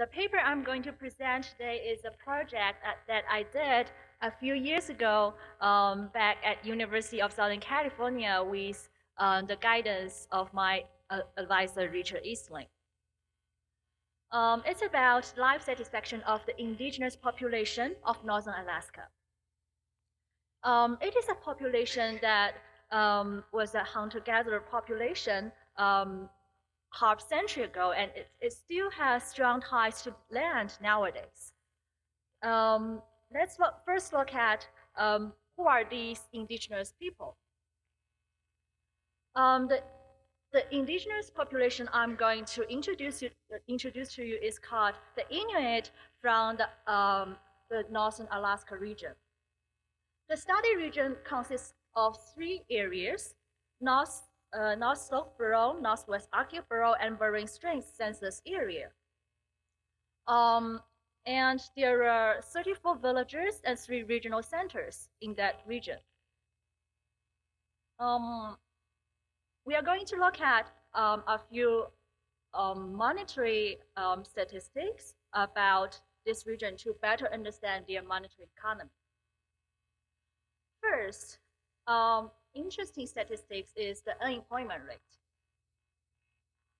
The paper I'm going to present today is a project that I did a few years ago back at University of Southern California with the guidance of my advisor, Richard Eastling. It's about life satisfaction of the indigenous population of Northern Alaska. It is a population that was a hunter-gatherer population half century ago, and it still has strong ties to land nowadays. Let's first look at who are these indigenous people. The indigenous population I'm going to introduce to you is called the Inuit from the Northern Alaska region. The study region consists of three areas: North Slope Borough, Northwest Arctic Borough, and Bering Straits census area. And there are 34 villages and 3 regional centers in that region. We are going to look at a few monetary statistics about this region to better understand their monetary economy. First, interesting statistics is the unemployment rate.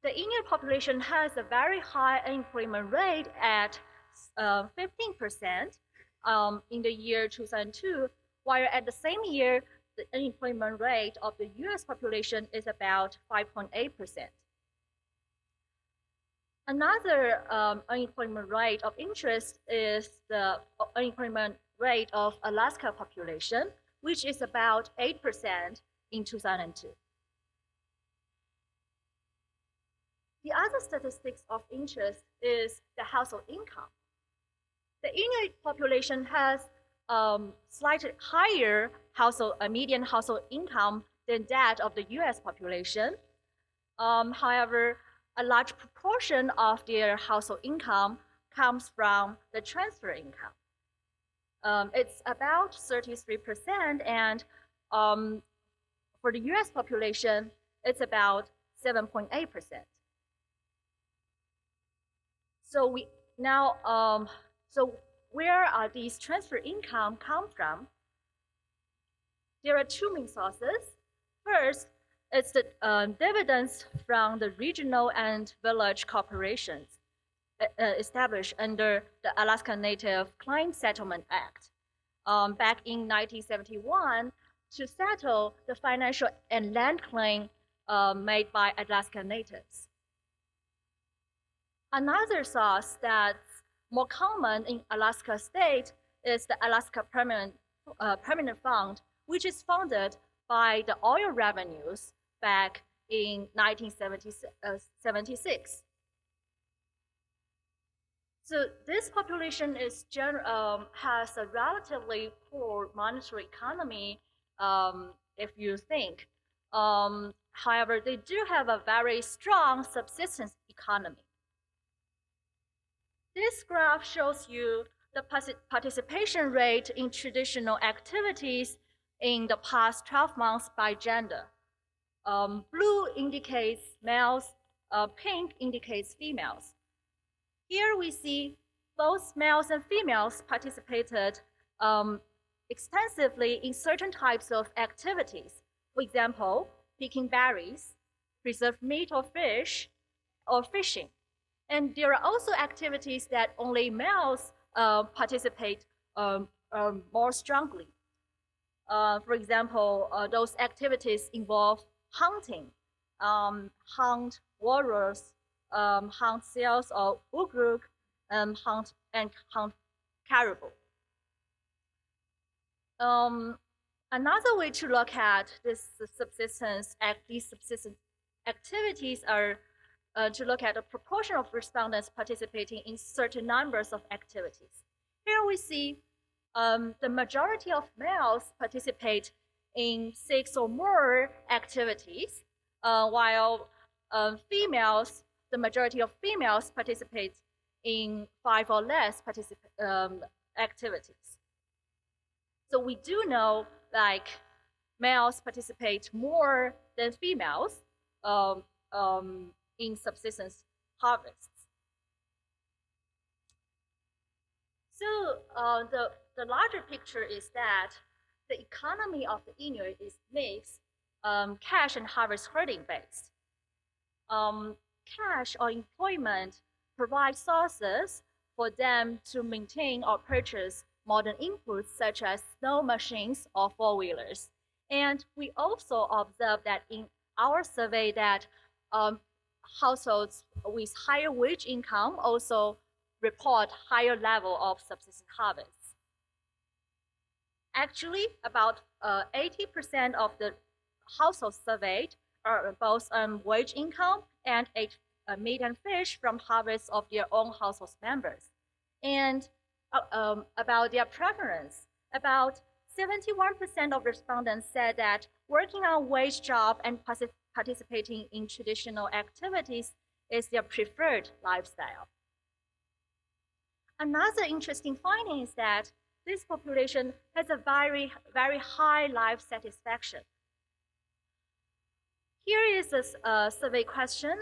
The Inuit population has a very high unemployment rate at 15% in the year 2002, while at the same year, the unemployment rate of the US population is about 5.8%. Another unemployment rate of interest is the unemployment rate of Alaska population, which is about 8% in 2002. The other statistics of interest is the household income. The Inuit population has slightly higher median household income than that of the US population. However, a large proportion of their household income comes from the transfer income. It's about 33%, and for the US population, it's about 7.8%. So so where are these transfer income come from? There are two main sources. First, it's the dividends from the regional and village corporations established under the Alaska Native Claims Settlement Act back in 1971 to settle the financial and land claim made by Alaska Natives. Another source that's more common in Alaska state is the Alaska Permanent Fund, which is funded by the oil revenues back in 1976. So this population has a relatively poor monetary economy, if you think. However, they do have a very strong subsistence economy. This graph shows you the participation rate in traditional activities in the past 12 months by gender. Blue indicates males, pink indicates females. Here we see both males and females participated extensively in certain types of activities. For example, picking berries, preserved meat or fish, or fishing. And there are also activities that only males participate more strongly. For example, those activities involve hunting, hunt walrus, hunt seals or ugruk, hunt caribou. Another way to look at these subsistence activities are to look at the proportion of respondents participating in certain numbers of activities. Here we see the majority of males participate in 6 or more activities, while the majority of females participate in 5 or less activities. So we do know males participate more than females in subsistence harvests. the larger picture is that the economy of the Inuit is mixed, cash and harvest herding based. Cash or employment provide sources for them to maintain or purchase modern inputs such as snow machines or four-wheelers. And we also observe that in our survey that households with higher wage income also report higher level of subsistence harvests. Actually, about 80% of the households surveyed are both wage income and ate meat and fish from harvests of their own household members. And about their preference, about 71% of respondents said that working on wage job and participating in traditional activities is their preferred lifestyle. Another interesting finding is that this population has a very, very high life satisfaction. Here is a survey question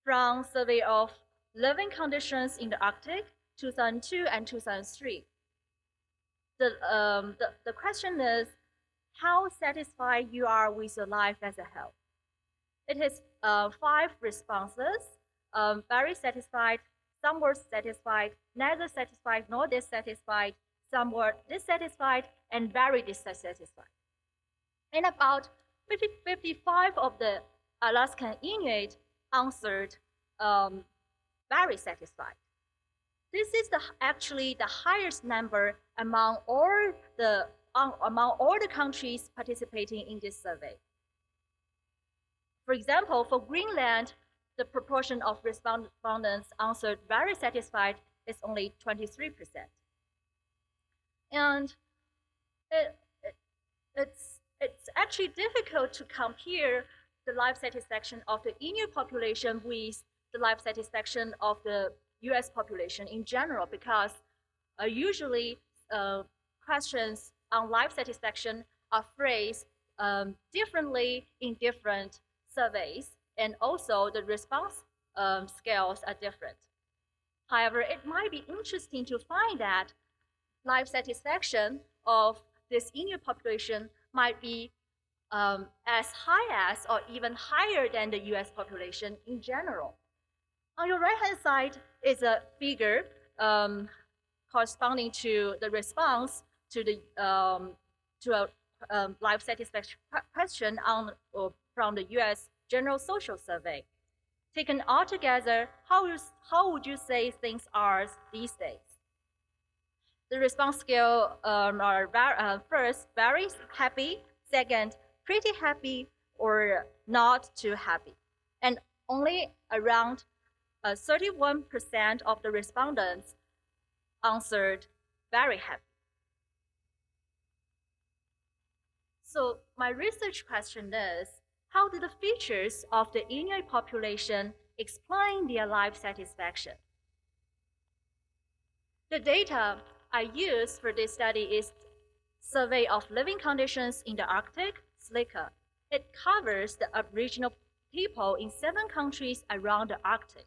from survey of living conditions in the Arctic, 2002 and 2003. The question is how satisfied you are with your life as a whole. It has 5 responses, very satisfied, some were satisfied, neither satisfied nor dissatisfied, some were dissatisfied, and very dissatisfied. And about 55 of the Alaskan Inuit answered very satisfied. This is actually the highest number among all the countries participating in this survey. For example, for Greenland, the proportion of respondents answered very satisfied is only 23%. And it's actually difficult to compare the life satisfaction of the Inuit population with the life satisfaction of the US population in general, because usually questions on life satisfaction are phrased differently in different surveys, and also the response scales are different. However, it might be interesting to find that life satisfaction of this Inuit population might be as high as or even higher than the US population in general. On your right-hand side is a figure corresponding to the response to a life satisfaction question from the US General Social Survey. Taken all together, how would you say things are these days? The response scale are first, very happy, second, pretty happy, or not too happy. And only around 31% of the respondents answered very happy. So my research question is, how do the features of the Inuit population explain their life satisfaction? The data I used for this study is Survey of Living Conditions in the Arctic, SLICA. It covers the Aboriginal people in 7 countries around the Arctic: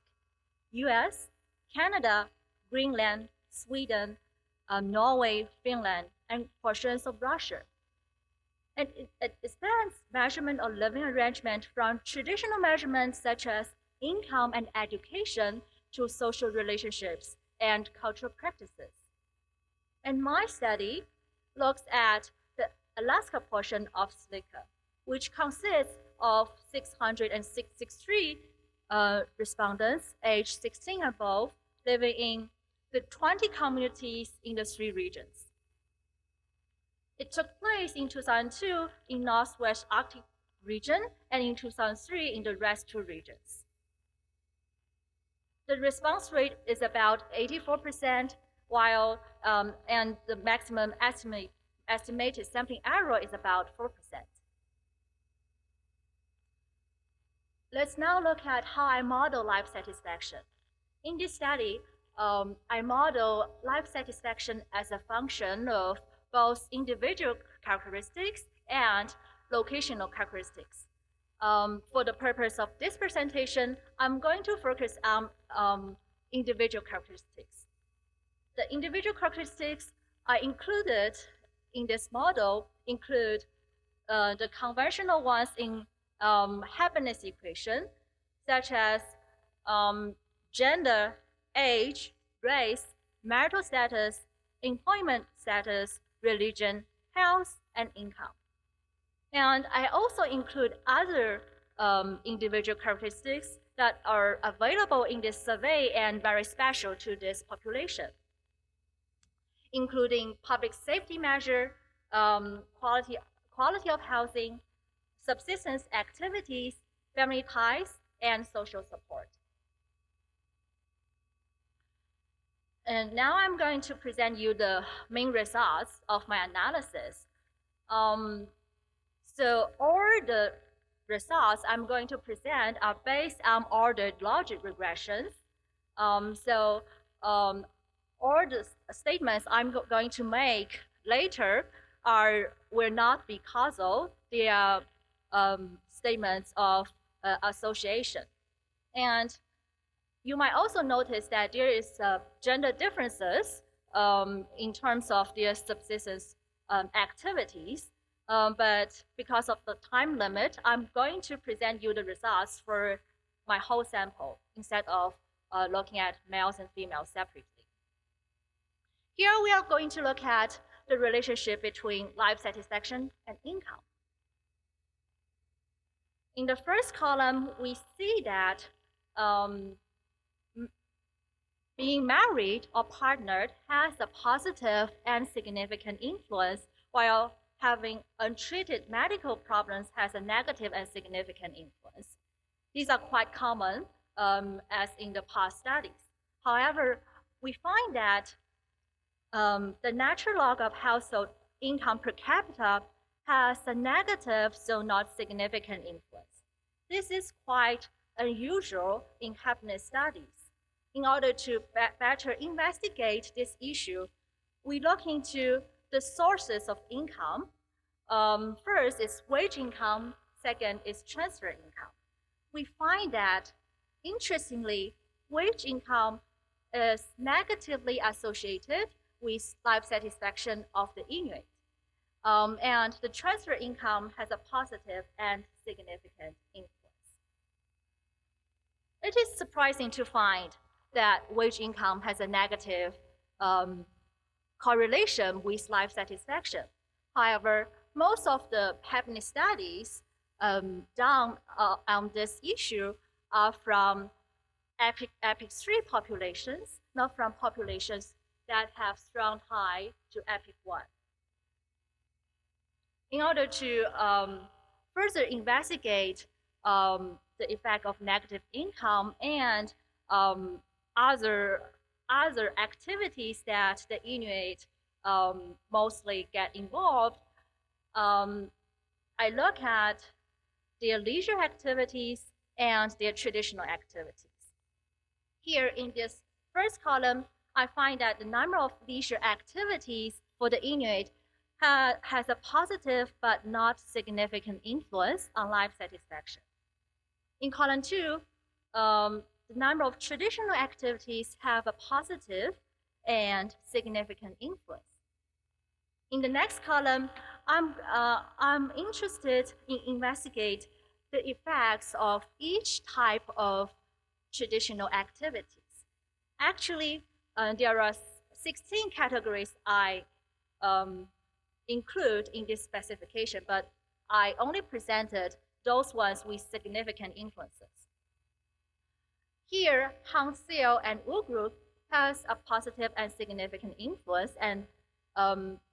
US, Canada, Greenland, Sweden, Norway, Finland, and portions of Russia. And it spans measurement of living arrangement from traditional measurements such as income and education to social relationships and cultural practices. And my study looks at the Alaska portion of SLICA, which consists of 663 respondents aged 16 and above living in the 20 communities in the 3 regions. It took place in 2002 in Northwest Arctic region and in 2003 in the rest 2 regions. The response rate is about 84%, while and the maximum estimated sampling error is about 4%. Let's now look at how I model life satisfaction. In this study, I model life satisfaction as a function of both individual characteristics and locational characteristics. For the purpose of this presentation, I'm going to focus on individual characteristics. the individual characteristics are included in this model include the conventional ones in happiness equation, such as gender, age, race, marital status, employment status, religion, health, and income. And I also include other individual characteristics that are available in this survey and very special to this population, including public safety measure, quality of housing, subsistence activities, family ties, and social support. And now I'm going to present you the main results of my analysis. So all the results I'm going to present are based on ordered logic regressions. All the statements I'm going to make later will not be causal. They are statements of association. And you might also notice that there is gender differences in terms of their subsistence activities. But because of the time limit, I'm going to present you the results for my whole sample instead of looking at males and females separately. Here we are going to look at the relationship between life satisfaction and income. In the first column, we see that being married or partnered has a positive and significant influence, while having untreated medical problems has a negative and significant influence. These are quite common as in the past studies. However, we find that the natural log of household income per capita has a negative, so not significant influence. This is quite unusual in happiness studies. In order to better investigate this issue, we look into the sources of income. First is wage income, second is transfer income. We find that, interestingly, wage income is negatively associated with life satisfaction of the Inuit. And the transfer income has a positive and significant influence. It is surprising to find that wage income has a negative correlation with life satisfaction. However, most of the happiness studies done on this issue are from EPIC 3 populations, not from populations that have strong tie to EPIC 1. In order to further investigate the effect of negative income and other activities that the Inuit mostly get involved, I look at their leisure activities and their traditional activities. Here in this first column, I find that the number of leisure activities for the Inuit has a positive but not significant influence on life satisfaction. In column 2, the number of traditional activities have a positive and significant influence. In the next column, I'm interested in investigate the effects of each type of traditional activities. Actually, there are 16 categories I include in this specification, but I only presented those ones with significant influences. Here, Hangsil and Ugrup has a positive and significant influence, and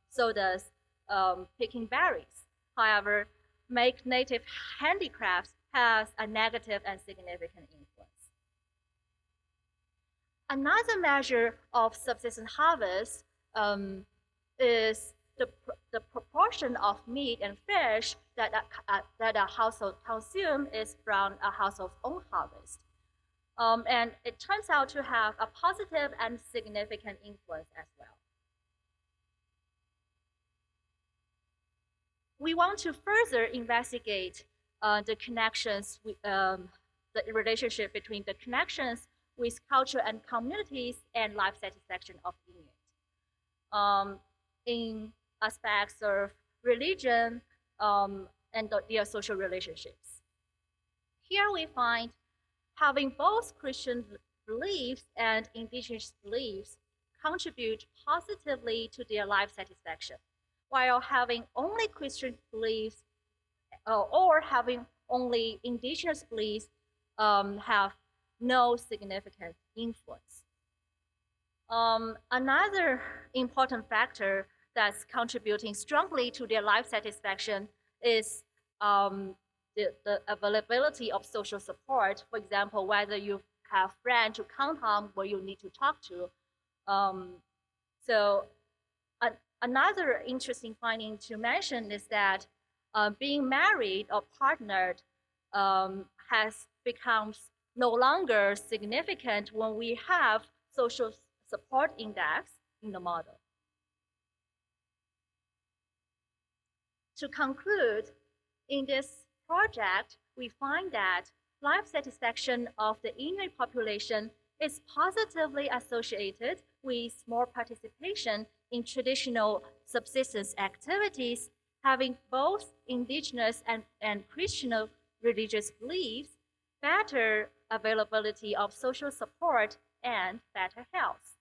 so does picking berries. However, make native handicrafts has a negative and significant influence. Another measure of subsistence harvest is the proportion of meat and fish that a household consumes is from a household's own harvest. And it turns out to have a positive and significant influence as well. We want to further investigate the connections, the relationship between the connections with culture and communities and life satisfaction of Inuit. In aspects of religion and their social relationships. Here we find having both Christian beliefs and indigenous beliefs contribute positively to their life satisfaction, while having only Christian beliefs or having only indigenous beliefs have no significant influence. Another important factor that's contributing strongly to their life satisfaction is the availability of social support. For example, whether you have friends to count on where you need to talk to. Another interesting finding to mention is that being married or partnered has become no longer significant when we have social support index in the model. To conclude, in this project, we find that life satisfaction of the Inuit population is positively associated with more participation in traditional subsistence activities, having both indigenous and Christian religious beliefs, better availability of social support, and better health.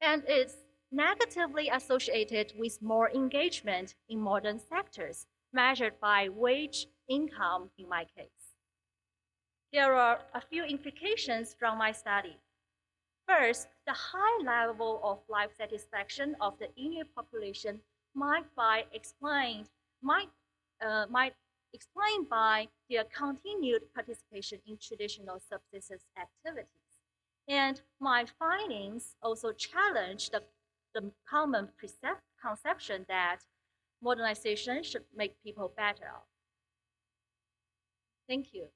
And it's negatively associated with more engagement in modern sectors, measured by wage income in my case. There are a few implications from my study. First, the high level of life satisfaction of the Inuit population might explain by their continued participation in traditional subsistence activities. And my findings also challenge the common conception that modernization should make people better off. Thank you.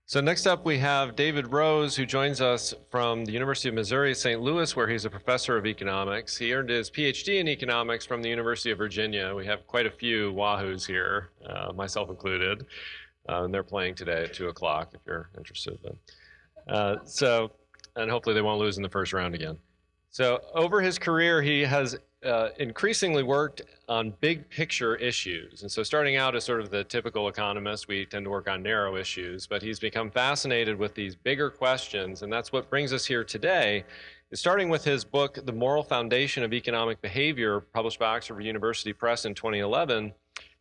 So next up we have David Rose, who joins us from the University of Missouri St. Louis, where he's a professor of economics. He earned his PhD in economics from the University of Virginia. We have quite a few Wahoos here, myself included. And they're playing today at 2 o'clock if you're interested. And hopefully they won't lose in the first round again. So over his career, he has increasingly worked on big picture issues. And so starting out as sort of the typical economist, we tend to work on narrow issues, but he's become fascinated with these bigger questions. And that's what brings us here today, is starting with his book, The Moral Foundation of Economic Behavior, published by Oxford University Press in 2011.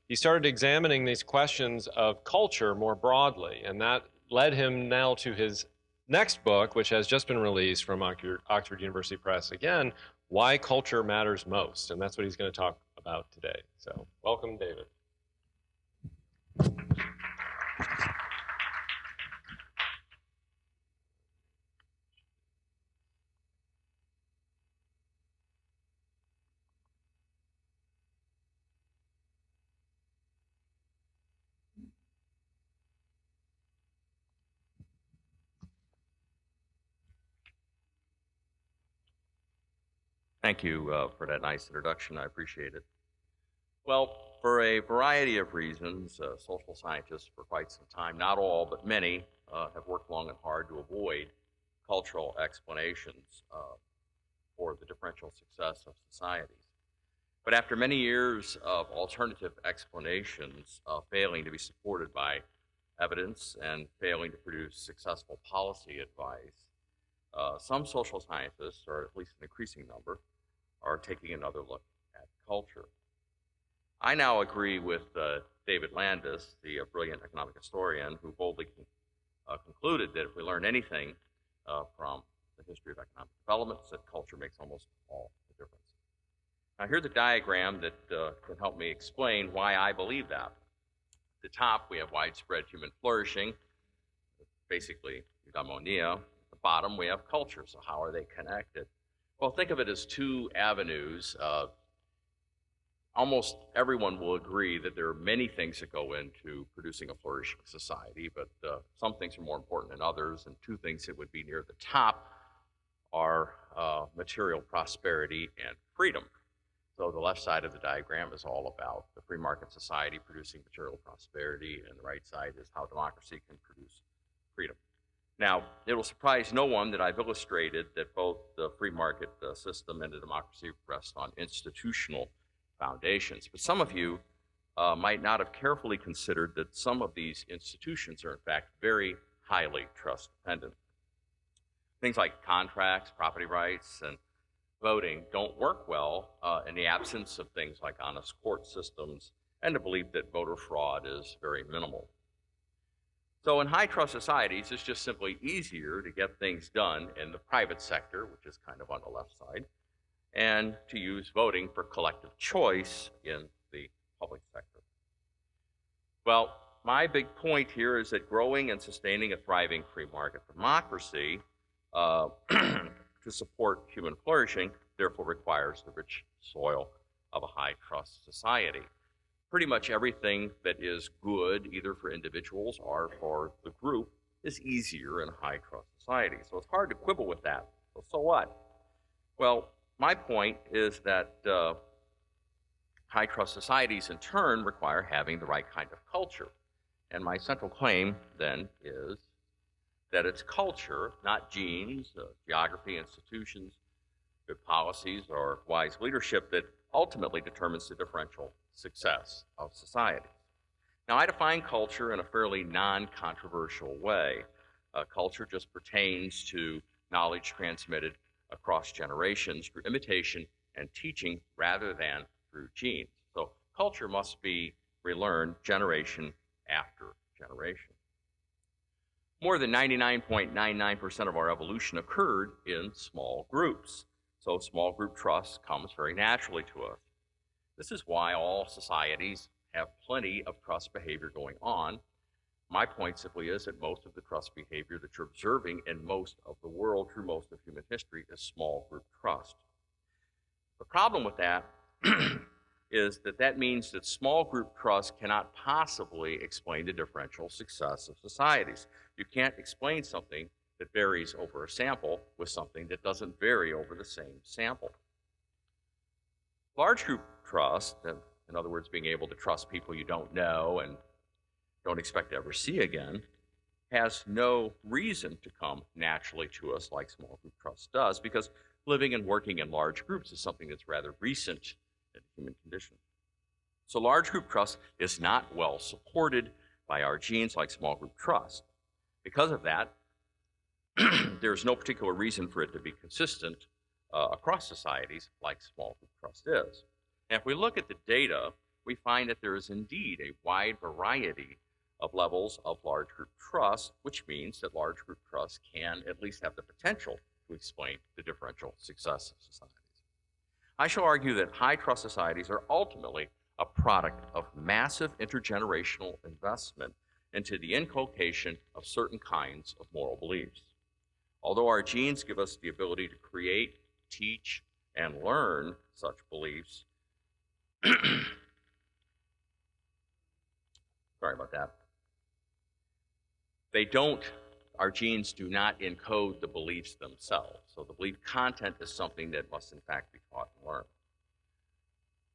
He started examining these questions of culture more broadly. And that led him now to his next book, which has just been released from Oxford University Press again, Why Culture Matters Most. And that's what he's going to talk about today. So welcome, David. Thank you for that nice introduction. I appreciate it. Well, for a variety of reasons, social scientists for quite some time, not all, but many, have worked long and hard to avoid cultural explanations for the differential success of societies. But after many years of alternative explanations failing to be supported by evidence and failing to produce successful policy advice, some social scientists, or at least an increasing number, are taking another look at culture. I now agree with David Landis, the brilliant economic historian, who boldly concluded that if we learn anything from the history of economic development, it's that culture makes almost all the difference. Now here's a diagram that can help me explain why I believe that. At the top, we have widespread human flourishing, basically Eudaimonia. At the bottom, we have culture, so how are they connected? Well, think of it as two avenues. Almost everyone will agree that there are many things that go into producing a flourishing society, but some things are more important than others, and two things that would be near the top are material prosperity and freedom. So the left side of the diagram is all about the free market society producing material prosperity, and the right side is how democracy can produce freedom. Now, it will surprise no one that I've illustrated that both the free market system and the democracy rest on institutional foundations. But some of you might not have carefully considered that some of these institutions are, in fact, very highly trust dependent. Things like contracts, property rights, and voting don't work well in the absence of things like honest court systems and the belief that voter fraud is very minimal. So in high trust societies, it's just simply easier to get things done in the private sector, which is kind of on the left side, and to use voting for collective choice in the public sector. Well, my big point here is that growing and sustaining a thriving free market democracy to support human flourishing therefore requires the rich soil of a high trust society. Pretty much everything that is good, either for individuals or for the group, is easier in a high trust society. So it's hard to quibble with that. So what? Well, my point is that high trust societies in turn require having the right kind of culture. And my central claim then is that it's culture, not genes, geography, institutions, good policies, or wise leadership that ultimately determines the differential success of society. Now, I define culture in a fairly non-controversial way. Culture just pertains to knowledge transmitted across generations through imitation and teaching rather than through genes. So culture must be relearned generation after generation. More than 99.99% of our evolution occurred in small groups. So small group trust comes very naturally to us. This is why all societies have plenty of trust behavior going on. My point simply is that most of the trust behavior that you're observing in most of the world through most of human history is small group trust. The problem with that is that that means that small group trust cannot possibly explain the differential success of societies. You can't explain something that varies over a sample with something that doesn't vary over the same sample. Large group trust, in other words, being able to trust people you don't know and don't expect to ever see again, has no reason to come naturally to us like small group trust does, because living and working in large groups is something that's rather recent in the human condition. So large group trust is not well supported by our genes like small group trust. Because of that, there's no particular reason for it to be consistent across societies like small group trust is. And if we look at the data, we find that there is indeed a wide variety of levels of large group trust, which means that large group trust can at least have the potential to explain the differential success of societies. I shall argue that high trust societies are ultimately a product of massive intergenerational investment into the inculcation of certain kinds of moral beliefs. Although our genes give us the ability to create, teach, and learn such beliefs, sorry about that, our genes do not encode the beliefs themselves. So the belief content is something that must in fact be taught and learned.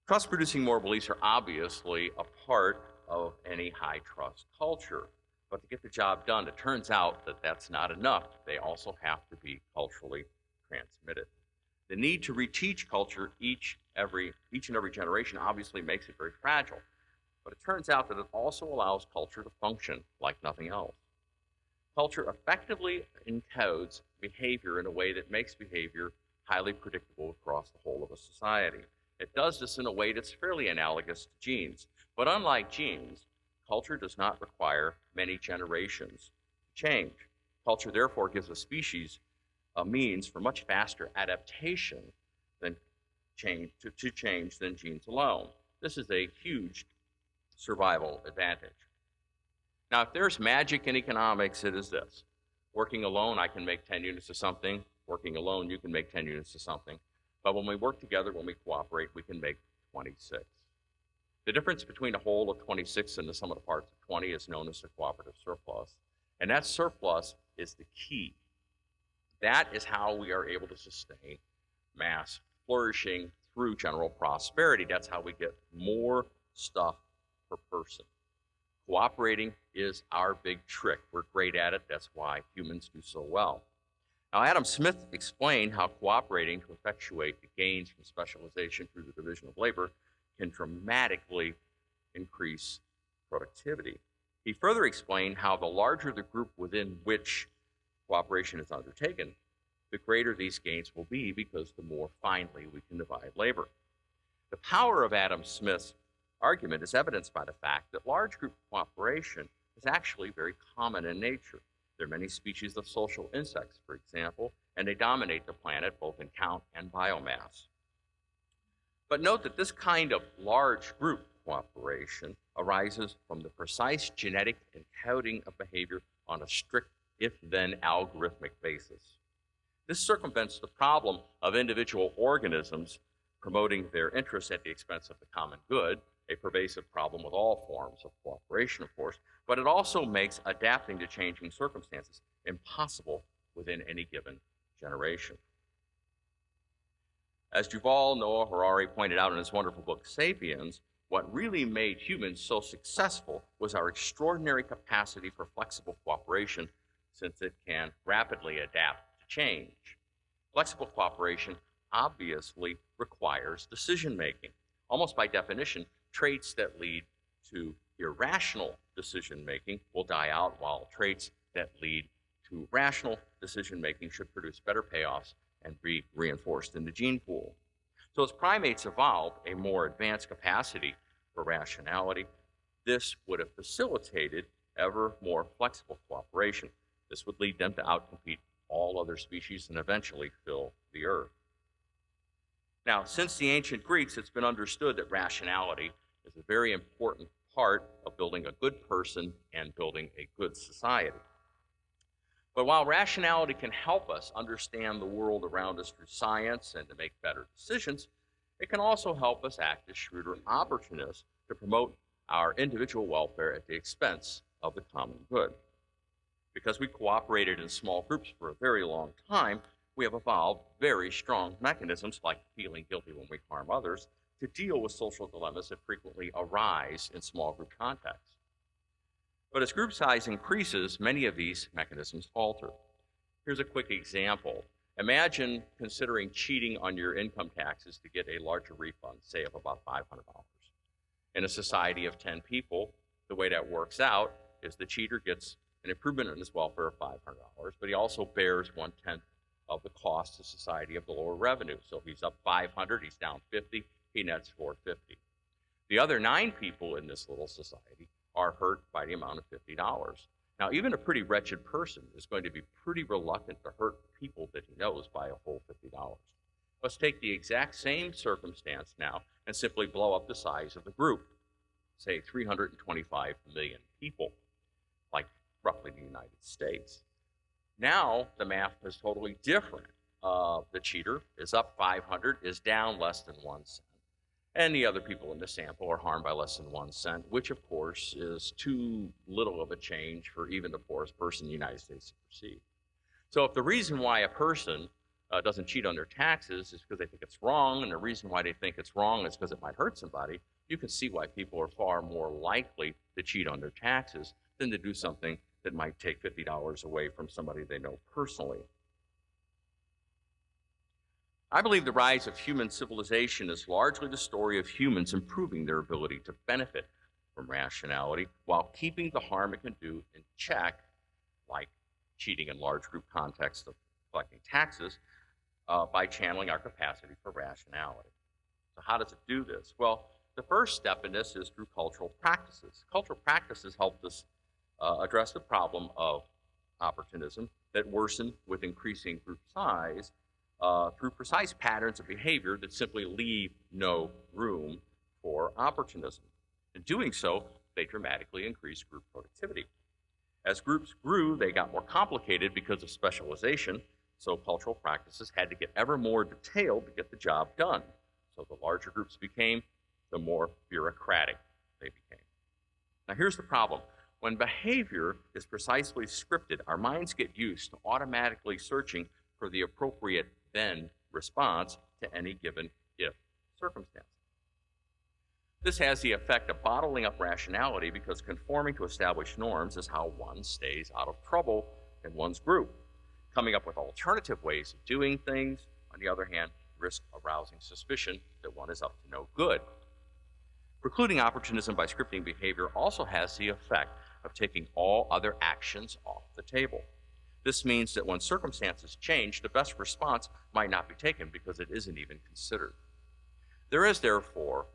Trust-producing moral beliefs are obviously a part of any high-trust culture. But to get the job done, it turns out that that's not enough. They also have to be culturally transmitted. The need to reteach culture each and every generation obviously makes it very fragile. But it turns out that it also allows culture to function like nothing else. Culture effectively encodes behavior in a way that makes behavior highly predictable across the whole of a society. It does this in a way that's fairly analogous to genes. But unlike genes, culture does not require many generations to change. Culture therefore gives a species a means for much faster adaptation than change than genes alone. This is a huge survival advantage. Now, if there's magic in economics, it is this. Working alone, I can make 10 units of something. Working alone, you can make 10 units of something. But when we work together, when we cooperate, we can make 26. The difference between a whole of 26 and the sum of the parts of 20 is known as the cooperative surplus. And that surplus is the key. That is how we are able to sustain mass flourishing through general prosperity. That's how we get more stuff per person. Cooperating is our big trick. We're great at it. That's why humans do so well. Now, Adam Smith explained how cooperating to effectuate the gains from specialization through the division of labor can dramatically increase productivity. He further explained how the larger the group within which cooperation is undertaken, the greater these gains will be because the more finely we can divide labor. The power of Adam Smith's argument is evidenced by the fact that large group cooperation is actually very common in nature. There are many species of social insects, for example, and they dominate the planet both in count and biomass. But note that this kind of large group cooperation arises from the precise genetic encoding of behavior on a strict if-then algorithmic basis. This circumvents the problem of individual organisms promoting their interests at the expense of the common good, a pervasive problem with all forms of cooperation, of course, but it also makes adapting to changing circumstances impossible within any given generation. As Yuval Noah Harari pointed out in his wonderful book, Sapiens, what really made humans so successful was our extraordinary capacity for flexible cooperation, since it can rapidly adapt to change. Flexible cooperation obviously requires decision-making. Almost by definition, traits that lead to irrational decision-making will die out, while traits that lead to rational decision-making should produce better payoffs and be reinforced in the gene pool. So as primates evolved a more advanced capacity for rationality, this would have facilitated ever more flexible cooperation. This would lead them to outcompete all other species and eventually fill the earth. Now, since the ancient Greeks, it's been understood that rationality is a very important part of building a good person and building a good society. But while rationality can help us understand the world around us through science and to make better decisions, it can also help us act as shrewder opportunists to promote our individual welfare at the expense of the common good. Because we cooperated in small groups for a very long time, we have evolved very strong mechanisms, like feeling guilty when we harm others, to deal with social dilemmas that frequently arise in small group contexts. But as group size increases, many of these mechanisms falter. Here's a quick example. Imagine considering cheating on your income taxes to get a larger refund, say of about $500. In a society of 10 people, the way that works out is the cheater gets an improvement in his welfare of $500, but he also bears 1/10 of the cost to society of the lower revenue. So if he's up 500, he's down 50, he nets 450. The other 9 people in this little society are hurt by the amount of $50. Now, even a pretty wretched person is going to be pretty reluctant to hurt people that he knows by a whole $50. Let's take the exact same circumstance now and simply blow up the size of the group, say 325 million people, like roughly the United States. Now, the math is totally different. The cheater is up 500, is down less than 1 cent. And the other people in the sample are harmed by less than 1 cent, which of course is too little of a change for even the poorest person in the United States to perceive. So if the reason why a person doesn't cheat on their taxes is because they think it's wrong, and the reason why they think it's wrong is because it might hurt somebody, you can see why people are far more likely to cheat on their taxes than to do something that might take $50 away from somebody they know personally. I believe the rise of human civilization is largely the story of humans improving their ability to benefit from rationality while keeping the harm it can do in check, like cheating in large group contexts of collecting taxes, by channeling our capacity for rationality. So how does it do this? Well, the first step in this is through cultural practices. Cultural practices help us address the problem of opportunism that worsen with increasing group size through precise patterns of behavior that simply leave no room for opportunism. In doing so, they dramatically increase group productivity. As groups grew, they got more complicated because of specialization, so cultural practices had to get ever more detailed to get the job done. So the larger groups became, the more bureaucratic they became. Now here's the problem. When behavior is precisely scripted, our minds get used to automatically searching for the appropriate then response to any given if circumstances. This has the effect of bottling up rationality because conforming to established norms is how one stays out of trouble in one's group. Coming up with alternative ways of doing things, on the other hand, risk arousing suspicion that one is up to no good. Precluding opportunism by scripting behavior also has the effect of taking all other actions off the table. This means that when circumstances change, the best response might not be taken because it isn't even considered. There is, therefore,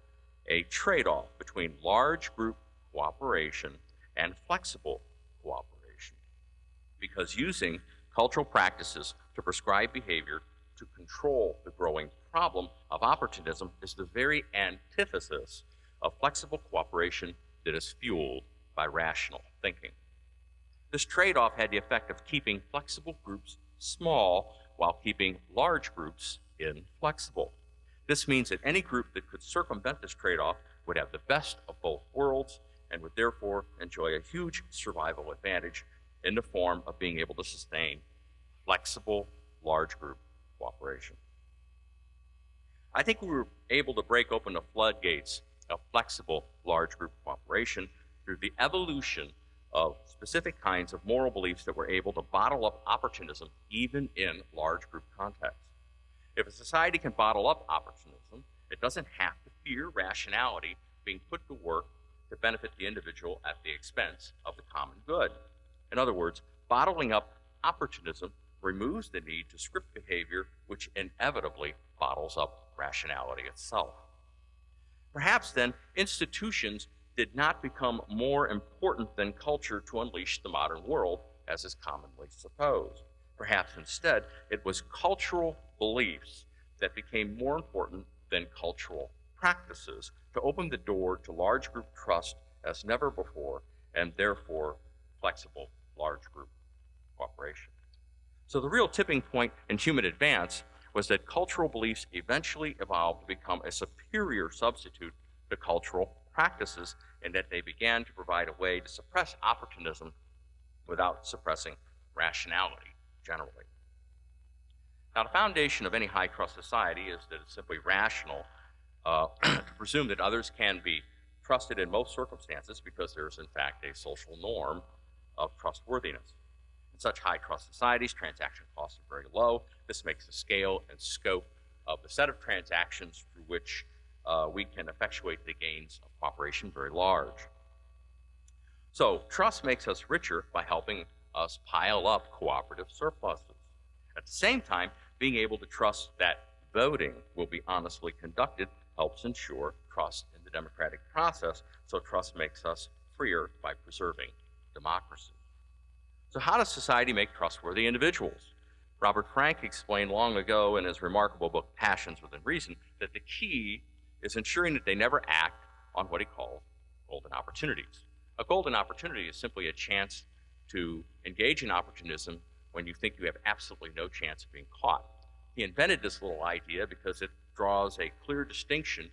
a trade-off between large group cooperation and flexible cooperation, because using cultural practices to prescribe behavior to control the growing problem of opportunism is the very antithesis of flexible cooperation that is fueled by rational thinking. This trade-off had the effect of keeping flexible groups small while keeping large groups inflexible. This means that any group that could circumvent this trade-off would have the best of both worlds and would therefore enjoy a huge survival advantage in the form of being able to sustain flexible large group cooperation. I think we were able to break open the floodgates of flexible large group cooperation through the evolution of specific kinds of moral beliefs that were able to bottle up opportunism even in large group contexts. If a society can bottle up opportunism, it doesn't have to fear rationality being put to work to benefit the individual at the expense of the common good. In other words, bottling up opportunism removes the need to script behavior, which inevitably bottles up rationality itself. Perhaps then, institutions did not become more important than culture to unleash the modern world, as is commonly supposed. Perhaps instead, it was cultural beliefs that became more important than cultural practices to open the door to large group trust as never before, and therefore flexible large group cooperation. So the real tipping point in human advance was that cultural beliefs eventually evolved to become a superior substitute to cultural practices, and that they began to provide a way to suppress opportunism without suppressing rationality generally. Now, the foundation of any high-trust society is that it's simply rational to presume that others can be trusted in most circumstances because there is, in fact, a social norm of trustworthiness. In such high-trust societies, transaction costs are very low. This makes the scale and scope of the set of transactions through which we can effectuate the gains of cooperation very large. So, trust makes us richer by helping us pile up cooperative surpluses. At the same time, being able to trust that voting will be honestly conducted helps ensure trust in the democratic process, so trust makes us freer by preserving democracy. So how does society make trustworthy individuals? Robert Frank explained long ago in his remarkable book, Passions Within Reason, that the key is ensuring that they never act on what he calls golden opportunities. A golden opportunity is simply a chance to engage in opportunism when you think you have absolutely no chance of being caught. He invented this little idea because it draws a clear distinction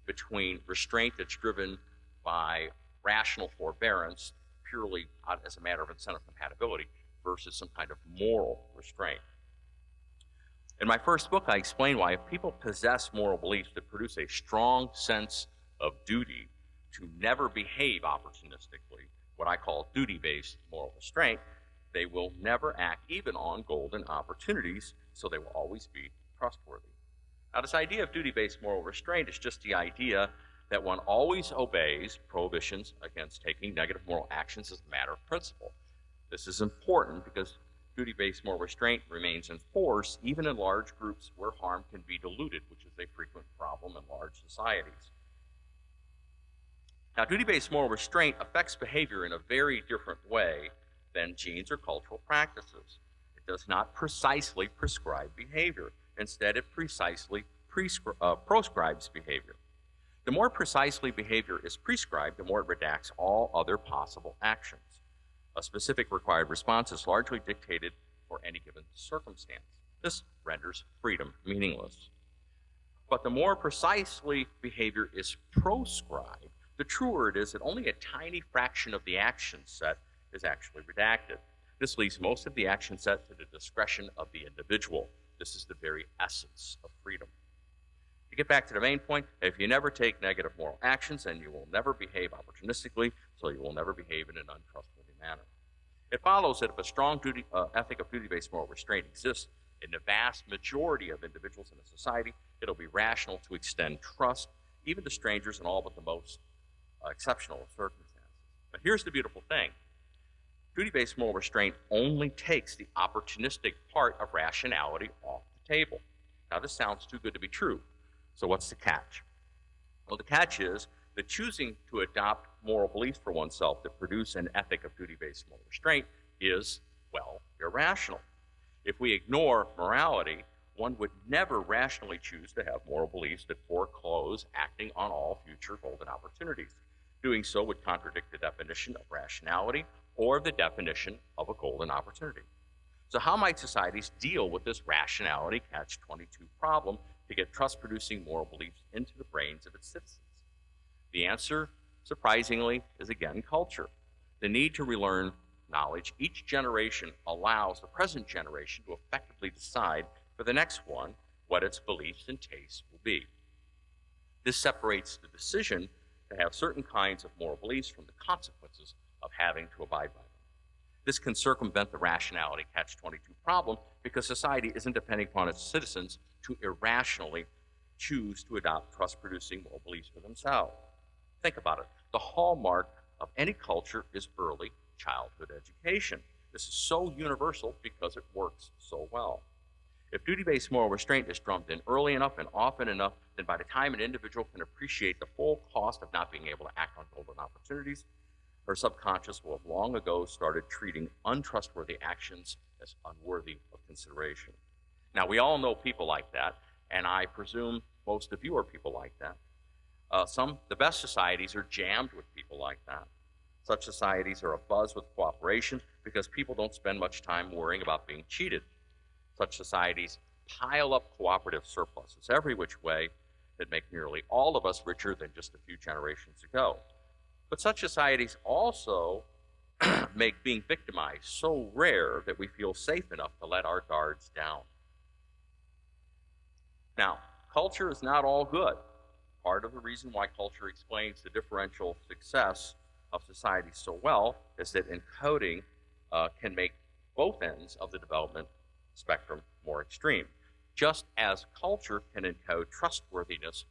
between restraint that's driven by rational forbearance, purely as a matter of incentive compatibility, versus some kind of moral restraint. In my first book, I explain why if people possess moral beliefs that produce a strong sense of duty to never behave opportunistically, what I call duty-based moral restraint, they will never act even on golden opportunities, so they will always be trustworthy. Now, this idea of duty-based moral restraint is just the idea that one always obeys prohibitions against taking negative moral actions as a matter of principle. This is important because duty-based moral restraint remains in force even in large groups where harm can be diluted, which is a frequent problem in large societies. Now, duty-based moral restraint affects behavior in a very different way than genes or cultural practices. It does not precisely prescribe behavior. Instead, it precisely proscribes behavior. The more precisely behavior is prescribed, the more it redacts all other possible actions. A specific required response is largely dictated for any given circumstance. This renders freedom meaningless. But the more precisely behavior is proscribed, the truer it is that only a tiny fraction of the action set is actually redacted. This leaves most of the action set to the discretion of the individual. This is the very essence of freedom. To get back to the main point, if you never take negative moral actions, then you will never behave opportunistically, so you will never behave in an untrustworthy manner. It follows that if a strong ethic of duty-based moral restraint exists in the vast majority of individuals in a society, it'll be rational to extend trust, even to strangers in all but the most exceptional of circumstances. But here's the beautiful thing. Duty-based moral restraint only takes the opportunistic part of rationality off the table. Now, this sounds too good to be true. So what's the catch? Well, the catch is that choosing to adopt moral beliefs for oneself that produce an ethic of duty-based moral restraint is, well, irrational. If we ignore morality, one would never rationally choose to have moral beliefs that foreclose acting on all future golden opportunities. Doing so would contradict the definition of rationality or the definition of a golden opportunity. So how might societies deal with this rationality catch-22 problem to get trust-producing moral beliefs into the brains of its citizens? The answer, surprisingly, is again culture. The need to relearn knowledge each generation allows the present generation to effectively decide for the next one what its beliefs and tastes will be. This separates the decision to have certain kinds of moral beliefs from the consequences of having to abide by them. This can circumvent the rationality catch-22 problem because society isn't depending upon its citizens to irrationally choose to adopt trust-producing moral beliefs for themselves. Think about it. The hallmark of any culture is early childhood education. This is so universal because it works so well. If duty-based moral restraint is drummed in early enough and often enough, then by the time an individual can appreciate the full cost of not being able to act on golden opportunities, her subconscious will have long ago started treating untrustworthy actions as unworthy of consideration. Now, we all know people like that, and I presume most of you are people like that. The best societies are jammed with people like that. Such societies are abuzz with cooperation because people don't spend much time worrying about being cheated. Such societies pile up cooperative surpluses every which way that make nearly all of us richer than just a few generations ago. But such societies also make being victimized so rare that we feel safe enough to let our guards down. Now, culture is not all good. Part of the reason why culture explains the differential success of society so well is that encoding can make both ends of the development spectrum more extreme. Just as culture can encode trustworthiness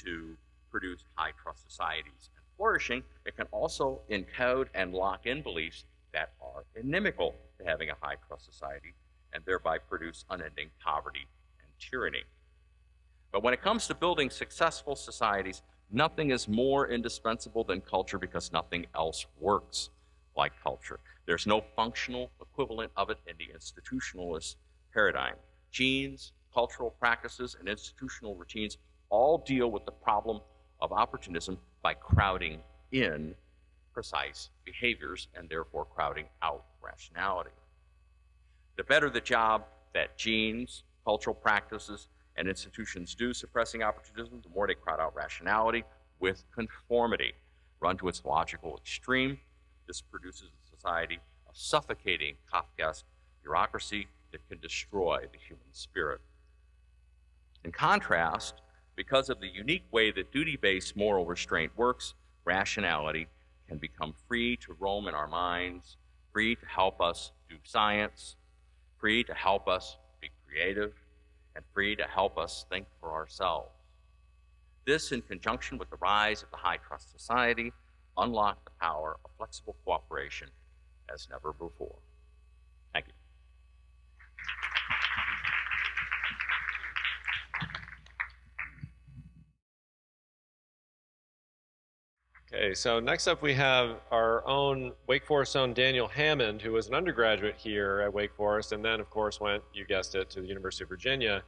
to produce high trust societies and flourishing, it can also encode and lock in beliefs that are inimical to having a high trust society and thereby produce unending poverty and tyranny. But when it comes to building successful societies, nothing is more indispensable than culture because nothing else works like culture. There's no functional equivalent of it in the institutionalist paradigm. Genes, cultural practices, and institutional routines all deal with the problem of opportunism by crowding in precise behaviors and therefore crowding out rationality. The better the job that genes, cultural practices, and institutions do suppressing opportunism, the more they crowd out rationality with conformity. Run to its logical extreme, this produces a society of suffocating Kafkaesque bureaucracy that can destroy the human spirit. In contrast, because of the unique way that duty-based moral restraint works, rationality can become free to roam in our minds, free to help us do science, free to help us be creative, and free to help us think for ourselves. This, in conjunction with the rise of the high-trust society, unlocked the power of flexible cooperation as never before. Thank you. Okay, so next up we have our own Wake Forest's own Daniel Hammond, who was an undergraduate here at Wake Forest, and then, of course, went, you guessed it, to the University of Virginia,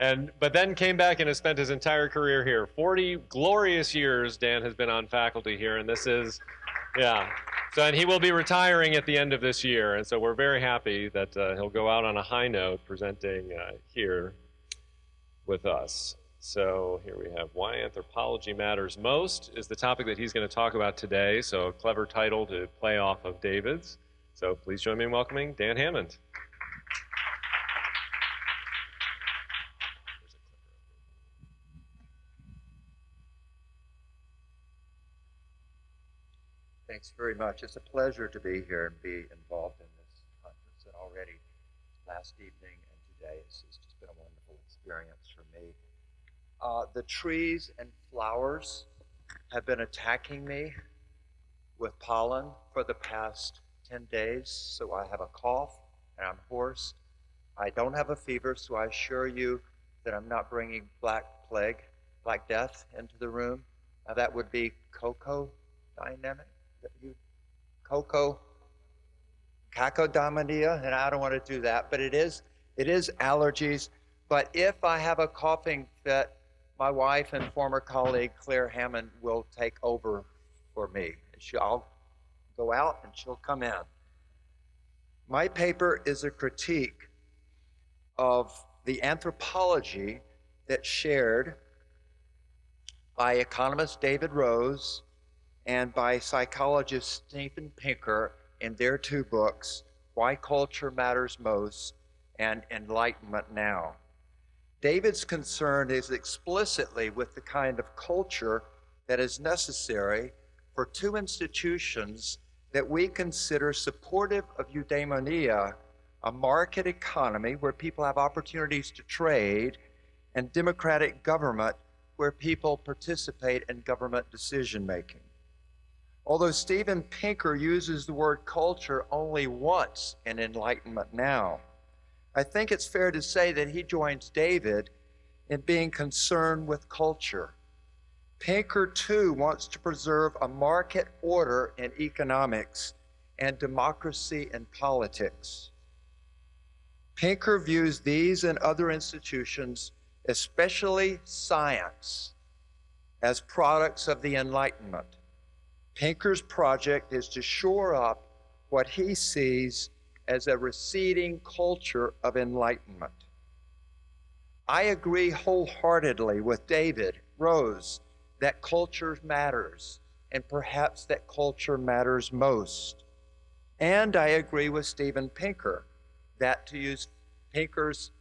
but then came back and has spent his entire career here. 40 glorious years Dan has been on faculty here, and this is, yeah. So, and he will be retiring at the end of this year, and so we're very happy that he'll go out on a high note presenting here with us. So here we have Why Anthropology Matters Most is the topic that he's going to talk about today. So a clever title to play off of David's. So please join me in welcoming Dan Hammond. Thanks very much. It's a pleasure to be here and be involved in this conference. And already last evening and today, it's just been a wonderful experience for me. The trees and flowers have been attacking me with pollen for the past 10 days, so I have a cough and I'm hoarse. I don't have a fever, so I assure you that I'm not bringing black plague, black death into the room. Now that would be cocoa dynamic, cacodamania, and I don't want to do that, but it is allergies. But if I have a coughing fit, my wife and former colleague Claire Hammond will take over for me. I'll go out and she'll come in. My paper is a critique of the anthropology that's shared by economist David Rose and by psychologist Steven Pinker in their two books, Why Culture Matters Most and Enlightenment Now. David's concern is explicitly with the kind of culture that is necessary for two institutions that we consider supportive of eudaimonia, a market economy where people have opportunities to trade, and democratic government where people participate in government decision-making. Although Steven Pinker uses the word culture only once in Enlightenment Now, I think it's fair to say that he joins David in being concerned with culture. Pinker, too, wants to preserve a market order in economics and democracy in politics. Pinker views these and other institutions, especially science, as products of the Enlightenment. Pinker's project is to shore up what he sees as a receding culture of enlightenment. I agree wholeheartedly with David Rose that culture matters, and perhaps that culture matters most. And I agree with Steven Pinker that, to use Pinker's,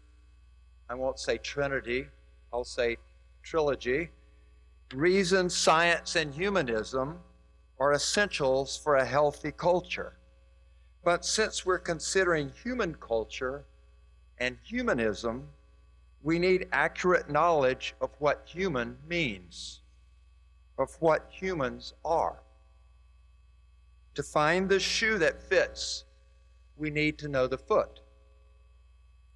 I won't say trinity, I'll say trilogy, reason, science, and humanism are essentials for a healthy culture. But since we're considering human culture and humanism, we need accurate knowledge of what human means, of what humans are. To find the shoe that fits, we need to know the foot.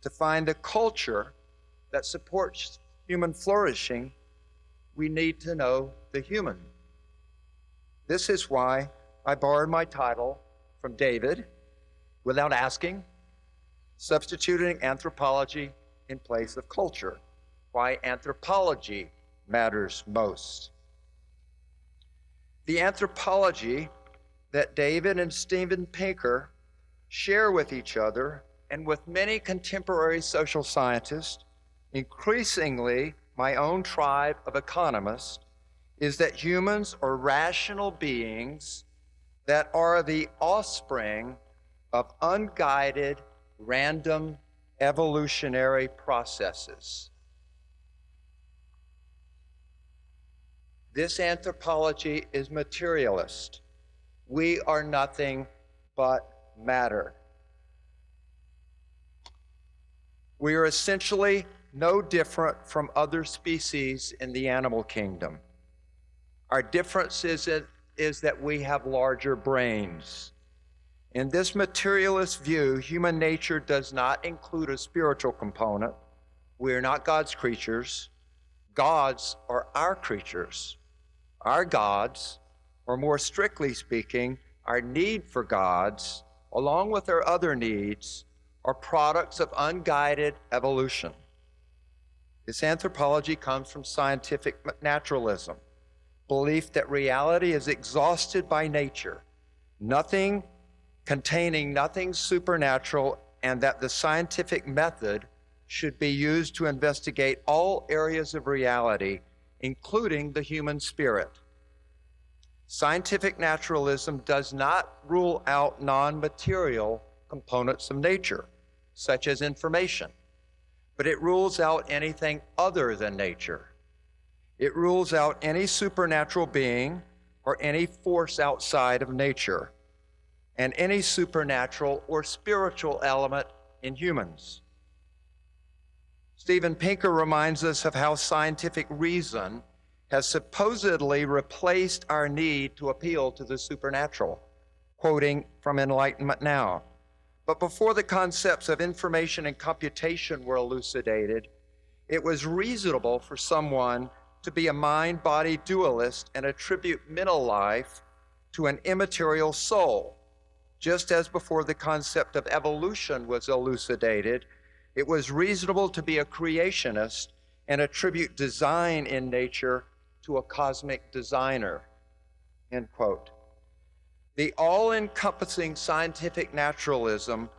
To find the culture that supports human flourishing, we need to know the human. This is why I borrowed my title from David without asking, substituting anthropology in place of culture, why anthropology matters most. The anthropology that David and Steven Pinker share with each other and with many contemporary social scientists, increasingly my own tribe of economists, is that humans are rational beings that are the offspring of unguided, random evolutionary processes. This anthropology is materialist. We are nothing but matter. We are essentially no different from other species in the animal kingdom. Our difference is that we have larger brains. In this materialist view, human nature does not include a spiritual component. We are not God's creatures. Gods are our creatures. Our gods, or more strictly speaking, our need for gods, along with our other needs, are products of unguided evolution. This anthropology comes from scientific naturalism, belief that reality is exhausted by nature, containing nothing supernatural, and that the scientific method should be used to investigate all areas of reality, including the human spirit. Scientific naturalism does not rule out non-material components of nature, such as information, but it rules out anything other than nature. It rules out any supernatural being or any force outside of nature, and any supernatural or spiritual element in humans. Steven Pinker reminds us of how scientific reason has supposedly replaced our need to appeal to the supernatural, quoting from Enlightenment Now. But before the concepts of information and computation were elucidated, it was reasonable for someone to be a mind-body dualist and attribute mental life to an immaterial soul. Just as before the concept of evolution was elucidated, it was reasonable to be a creationist and attribute design in nature to a cosmic designer, end quote. The all-encompassing scientific naturalism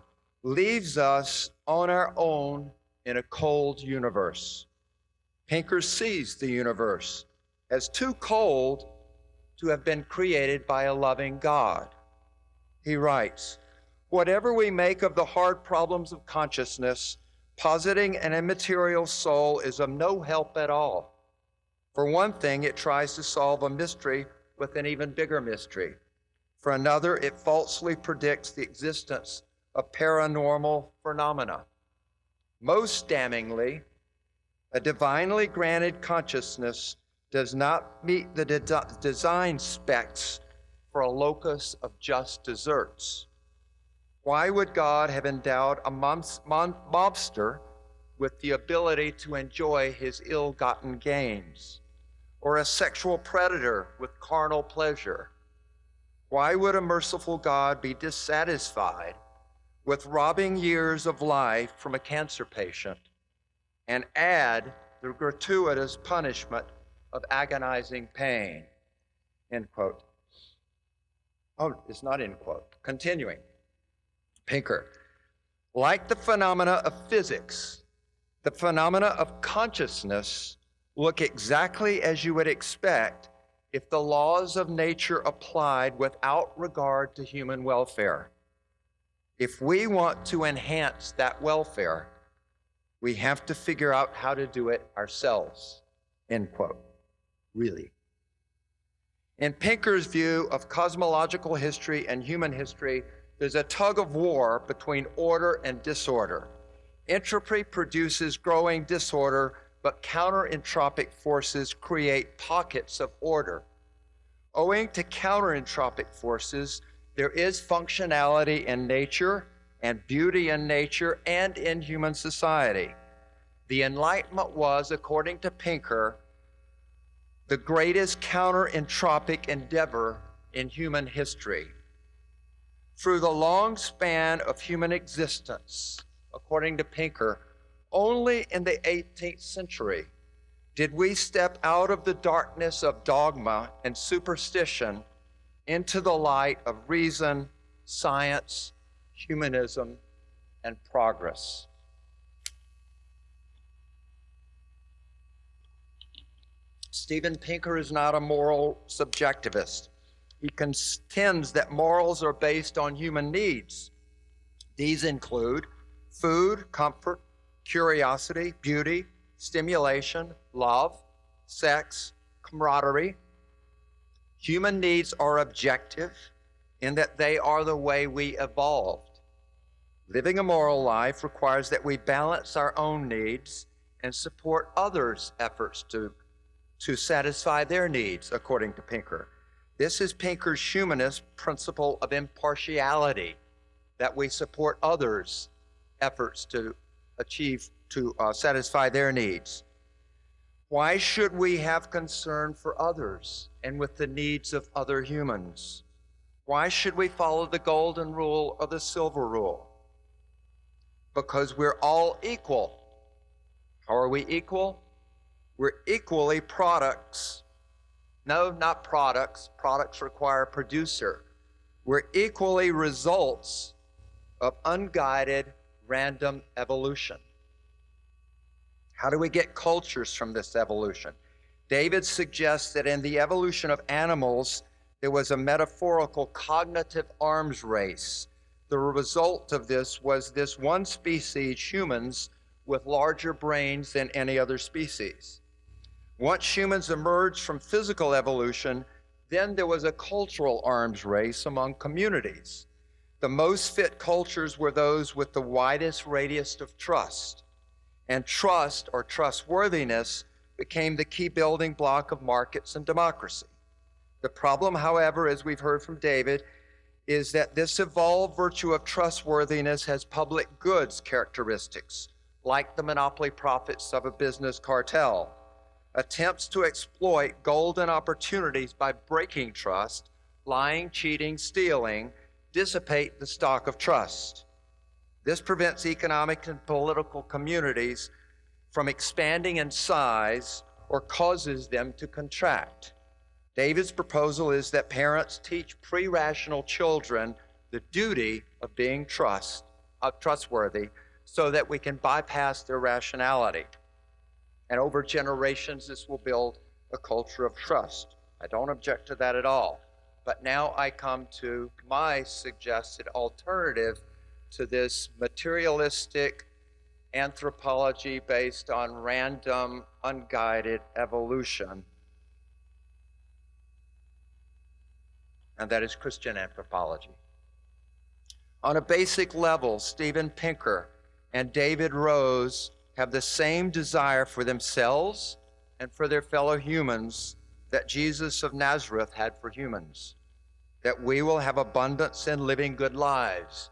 leaves us on our own in a cold universe. Pinker sees the universe as too cold to have been created by a loving God. He writes, "Whatever we make of the hard problems of consciousness, positing an immaterial soul is of no help at all. For one thing, it tries to solve a mystery with an even bigger mystery. For another, it falsely predicts the existence of paranormal phenomena. Most damningly, a divinely granted consciousness does not meet the design specs for a locus of just desserts. Why would God have endowed a mobster with the ability to enjoy his ill-gotten gains, or a sexual predator with carnal pleasure? Why would a merciful God be dissatisfied with robbing years of life from a cancer patient and add the gratuitous punishment of agonizing pain?" End quote. Oh, it's not end quote. Continuing. Pinker, like the phenomena of physics, the phenomena of consciousness look exactly as you would expect if the laws of nature applied without regard to human welfare. If we want to enhance that welfare, we have to figure out how to do it ourselves, end quote. Really. In Pinker's view of cosmological history and human history, there's a tug of war between order and disorder. Entropy produces growing disorder, but counter-entropic forces create pockets of order. Owing to counter-entropic forces, there is functionality in nature and beauty in nature and in human society. The Enlightenment was, according to Pinker, the greatest counter-entropic endeavor in human history. Through the long span of human existence, according to Pinker, only in the 18th century did we step out of the darkness of dogma and superstition into the light of reason, science, humanism, and progress. Steven Pinker is not a moral subjectivist. He contends that morals are based on human needs. These include food, comfort, curiosity, beauty, stimulation, love, sex, camaraderie. Human needs are objective in that they are the way we evolved. Living a moral life requires that we balance our own needs and support others' efforts to satisfy their needs, according to Pinker. This is Pinker's humanist principle of impartiality, that we support others' efforts to satisfy their needs. Why should we have concern for others and with the needs of other humans? Why should we follow the golden rule or the silver rule? Because we're all equal. How are we equal? We're equally products. No, not products. Products require a producer. We're equally results of unguided random evolution. How do we get cultures from this evolution? David suggests that in the evolution of animals, there was a metaphorical cognitive arms race. The result of this was this one species, humans, with larger brains than any other species. Once humans emerged from physical evolution, Then there was a cultural arms race among communities. The most fit cultures were those with the widest radius of trust. And trust, or trustworthiness, became the key building block of markets and democracy. The problem, however, as we've heard from David, is that this evolved virtue of trustworthiness has public goods characteristics, like the monopoly profits of a business cartel. Attempts to exploit golden opportunities by breaking trust, lying, cheating, stealing, dissipate the stock of trust. This prevents economic and political communities from expanding in size or causes them to contract. David's proposal is that parents teach pre-rational children the duty of being trustworthy so that we can bypass their rationality. And over generations, this will build a culture of trust. I don't object to that at all. But now I come to my suggested alternative to this materialistic anthropology based on random, unguided evolution. And that is Christian anthropology. On a basic level, Steven Pinker and David Rose have the same desire for themselves and for their fellow humans that Jesus of Nazareth had for humans, that we will have abundance in living good lives.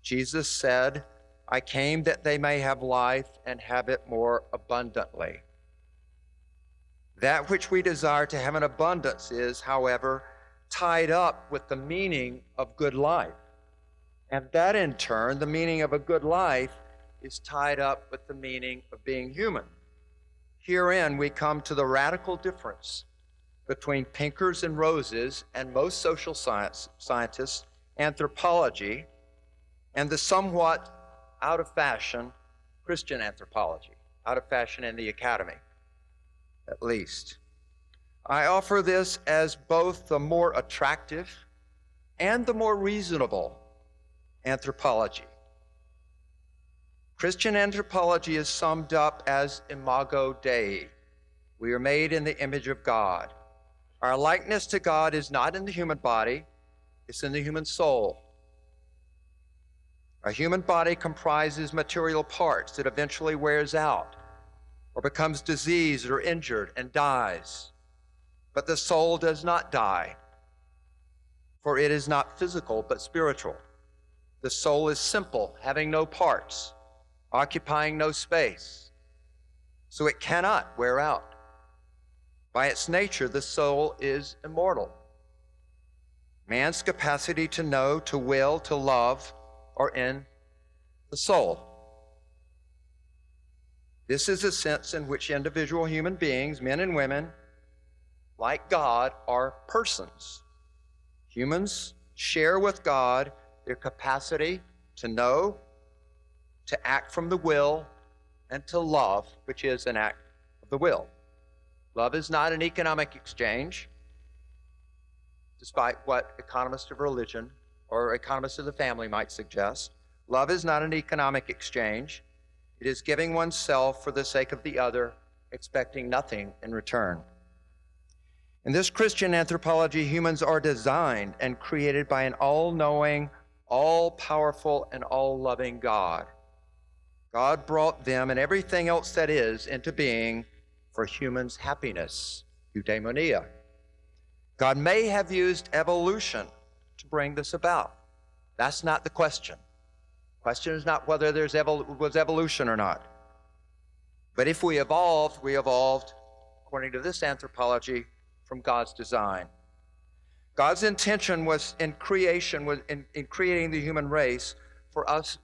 Jesus said, I came that they may have life and have it more abundantly. That which we desire to have in abundance is, however, tied up with the meaning of good life. And that in turn, the meaning of a good life, is tied up with the meaning of being human. Herein we come to the radical difference between Pinkers and Roses and most social scientists, anthropology, and the somewhat out of fashion Christian anthropology, out of fashion in the academy, at least. I offer this as both the more attractive and the more reasonable anthropology. Christian anthropology is summed up as imago Dei. We are made in the image of God. Our likeness to God is not in the human body, it's in the human soul. A human body comprises material parts that eventually wears out or becomes diseased or injured and dies. But the soul does not die, for it is not physical but spiritual. The soul is simple, having no parts, occupying no space, so it cannot wear out. By its nature, the soul is immortal. Man's capacity to know, to will, to love are in the soul. This is the sense in which individual human beings, men and women, like God, are persons. Humans share with God their capacity to know, to act from the will, and to love, which is an act of the will. Love is not an economic exchange, despite what economists of religion or economists of the family might suggest. Love is not an economic exchange. It is giving oneself for the sake of the other, expecting nothing in return. In this Christian anthropology, humans are designed and created by an all-knowing, all-powerful, and all-loving God. God brought them and everything else that is into being for humans' happiness, Eudaimonia. God may have used evolution to bring this about. That's not the question. The question is not whether there was evolution or not. But if we evolved, according to this anthropology, from God's design. God's intention was in creation, in creating the human race,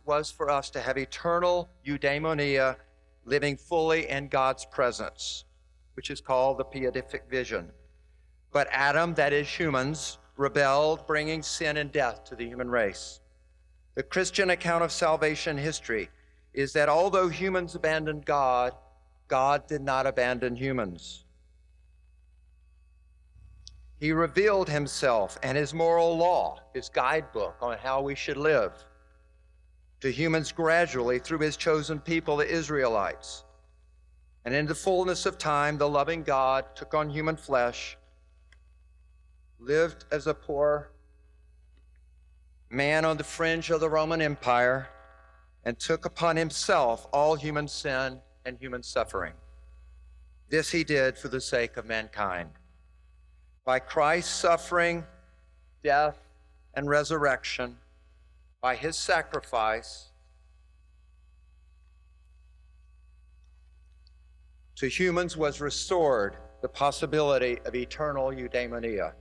was for us to have eternal eudaimonia, living fully in God's presence, which is called the beatific vision. But Adam, that is humans, rebelled, bringing sin and death to the human race. The Christian account of salvation history is that although humans abandoned God, God did not abandon humans. He revealed himself and his moral law, his guidebook on how we should live, to humans gradually through his chosen people, the Israelites. And in the fullness of time, the loving God took on human flesh lived as a poor man on the fringe of the Roman Empire, and took upon himself all human sin and human suffering. This he did for the sake of mankind. By Christ's suffering, death, and resurrection, by his sacrifice, to humans was restored the possibility of eternal Eudaimonia.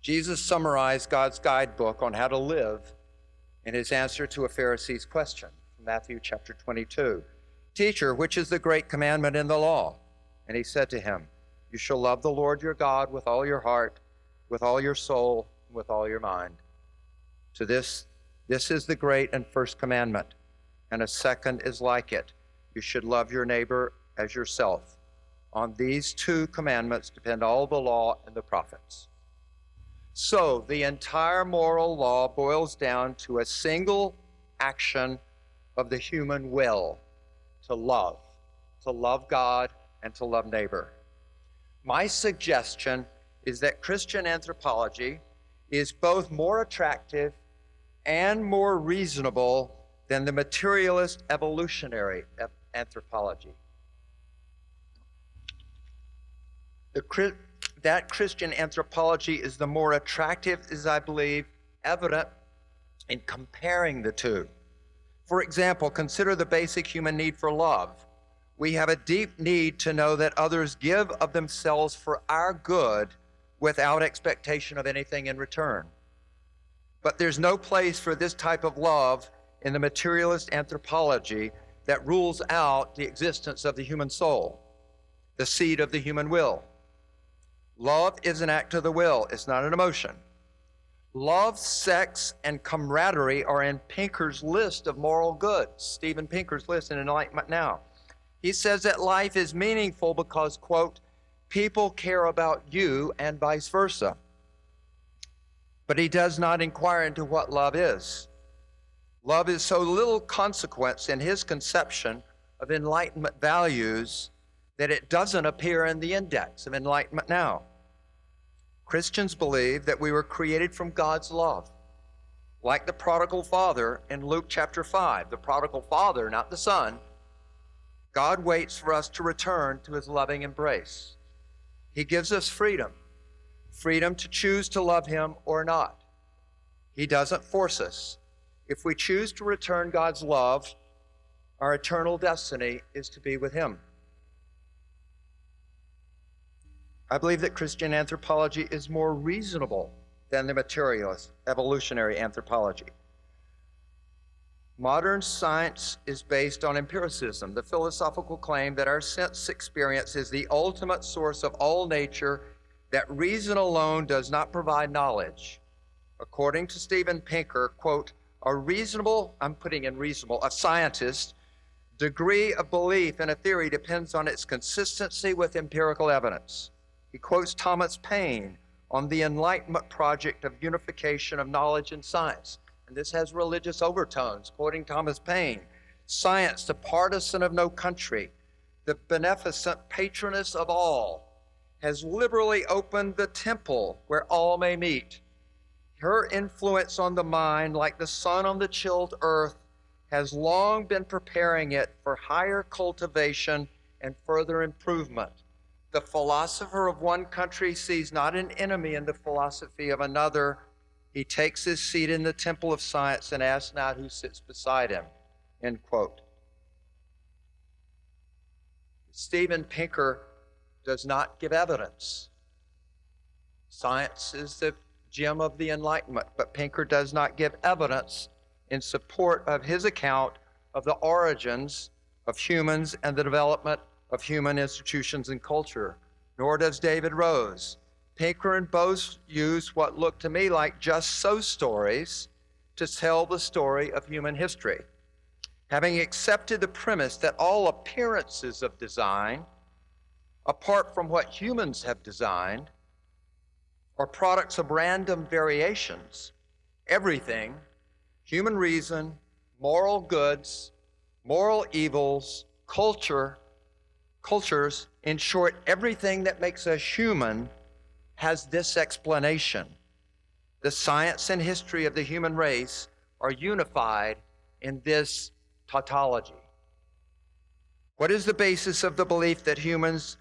Jesus summarized God's guidebook on how to live in his answer to a Pharisee's question, Matthew chapter 22. Teacher, which is the great commandment in the law? And he said to him, you shall love the Lord your God with all your heart, with all your soul, and with all your mind. To this is the great and first commandment, and a second is like it. You should love your neighbor as yourself. On these two commandments depend all the law and the prophets. So the entire moral law boils down to a single action of the human will, to love God and to love neighbor. My suggestion is that Christian anthropology is both more attractive and more reasonable than the materialist evolutionary anthropology. That Christian anthropology is the more attractive, is, I believe, evident in comparing the two. For example, consider the basic human need for love. We have a deep need to know that others give of themselves for our good without expectation of anything in return. But there's no place for this type of love in the materialist anthropology that rules out the existence of the human soul, the seed of the human will. Love is an act of the will, it's not an emotion. Love, sex, and camaraderie are in Pinker's list of moral goods, Steven Pinker's list in Enlightenment Now. He says that life is meaningful because, quote, people care about you and vice versa. But he does not inquire into what love is. Love is so little consequence in his conception of Enlightenment values that it doesn't appear in the index of Enlightenment Now. Christians believe that we were created from God's love. Like the prodigal father in Luke chapter 5, the prodigal father, not the son, God waits for us to return to his loving embrace. He gives us freedom to choose to love him or not. He doesn't force us. If we choose to return God's love, our eternal destiny is to be with him. I believe that Christian anthropology is more reasonable than the materialist evolutionary anthropology. Modern science is based on empiricism, the philosophical claim that our sense experience is the ultimate source of all nature, that reason alone does not provide knowledge. According to Steven Pinker, quote, a scientist's degree of belief in a theory depends on its consistency with empirical evidence. He quotes Thomas Paine on the Enlightenment project of unification of knowledge and science. And this has religious overtones, quoting Thomas Paine. Science, the partisan of no country, the beneficent patroness of all, has liberally opened the temple where all may meet. Her influence on the mind, like the sun on the chilled earth, has long been preparing it for higher cultivation and further improvement. The philosopher of one country sees not an enemy in the philosophy of another. He takes his seat in the temple of science and asks not who sits beside him, end quote. Steven Pinker does not give evidence. Science is the gem of the Enlightenment, but Pinker does not give evidence in support of his account of the origins of humans and the development of human institutions and culture, nor does David Rose. Pinker and both use what look to me like just so stories to tell the story of human history. Having accepted the premise that all appearances of design, apart from what humans have designed, are products of random variations, everything, human reason, moral goods, moral evils, cultures, in short, everything that makes us human, has this explanation. The science and history of the human race are unified in this tautology. What is the basis of the belief that humans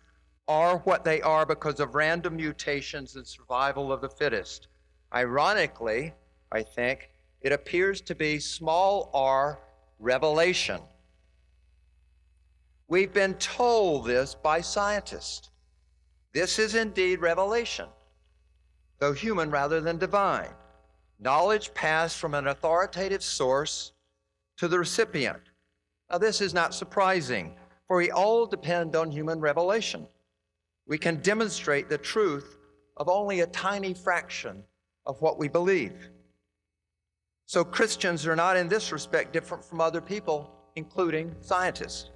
are what they are because of random mutations and survival of the fittest? Ironically, I think, it appears to be small r revelation. We've been told this by scientists. This is indeed revelation, though human rather than divine. Knowledge passed from an authoritative source to the recipient. Now, this is not surprising, for we all depend on human revelation. We can demonstrate the truth of only a tiny fraction of what we believe. So Christians are not in this respect different from other people, including scientists.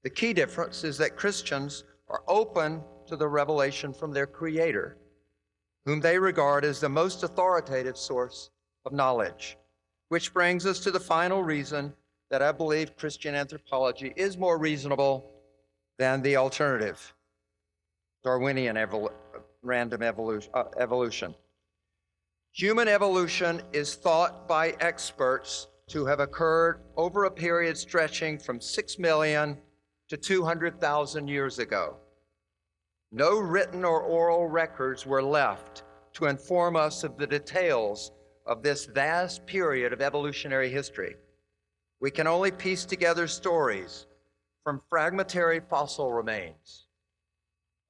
The key difference is that Christians are open to the revelation from their Creator, whom they regard as the most authoritative source of knowledge. Which brings us to the final reason that I believe Christian anthropology is more reasonable than the alternative, Darwinian random evolution. Human evolution is thought by experts to have occurred over a period stretching from 6 million to 200,000 years ago. No written or oral records were left to inform us of the details of this vast period of evolutionary history. We can only piece together stories from fragmentary fossil remains.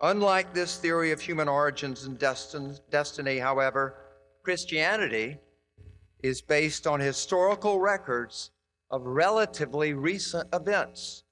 Unlike this theory of human origins and destiny, however, Christianity is based on historical records of relatively recent events.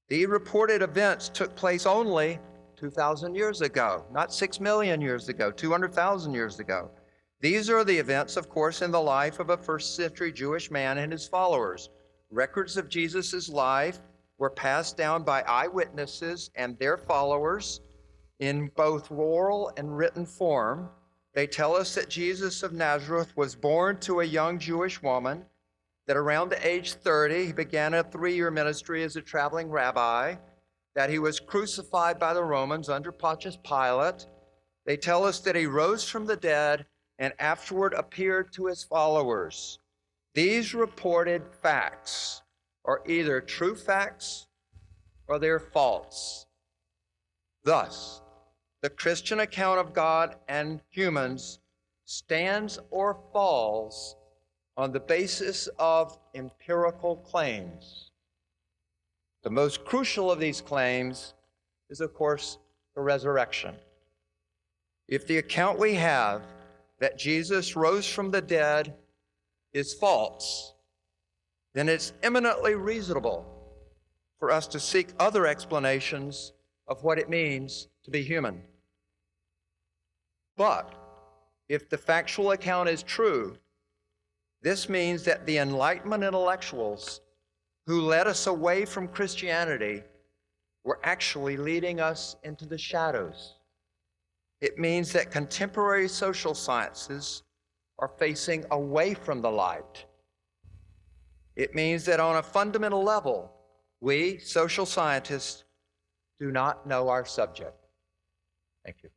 The reported events took place only 2,000 years ago, not 6 million years ago, 200,000 years ago. These are the events, of course, in the life of a first-century Jewish man and his followers. Records of Jesus' life were passed down by eyewitnesses and their followers in both oral and written form. They tell us that Jesus of Nazareth was born to a young Jewish woman, that around the age 30, he began a 3-year ministry as a traveling rabbi, that he was crucified by the Romans under Pontius Pilate. They tell us that he rose from the dead and afterward appeared to his followers. These reported facts are either true facts or they're false. Thus, the Christian account of God and humans stands or falls on the basis of empirical claims. The most crucial of these claims is, of course, the resurrection. If the account we have that Jesus rose from the dead is false, then it's eminently reasonable for us to seek other explanations of what it means to be human. But if the factual account is true, this means that the Enlightenment intellectuals who led us away from Christianity were actually leading us into the shadows. It means that contemporary social sciences are facing away from the light. It means that on a fundamental level, we, social scientists, do not know our subject. Thank you.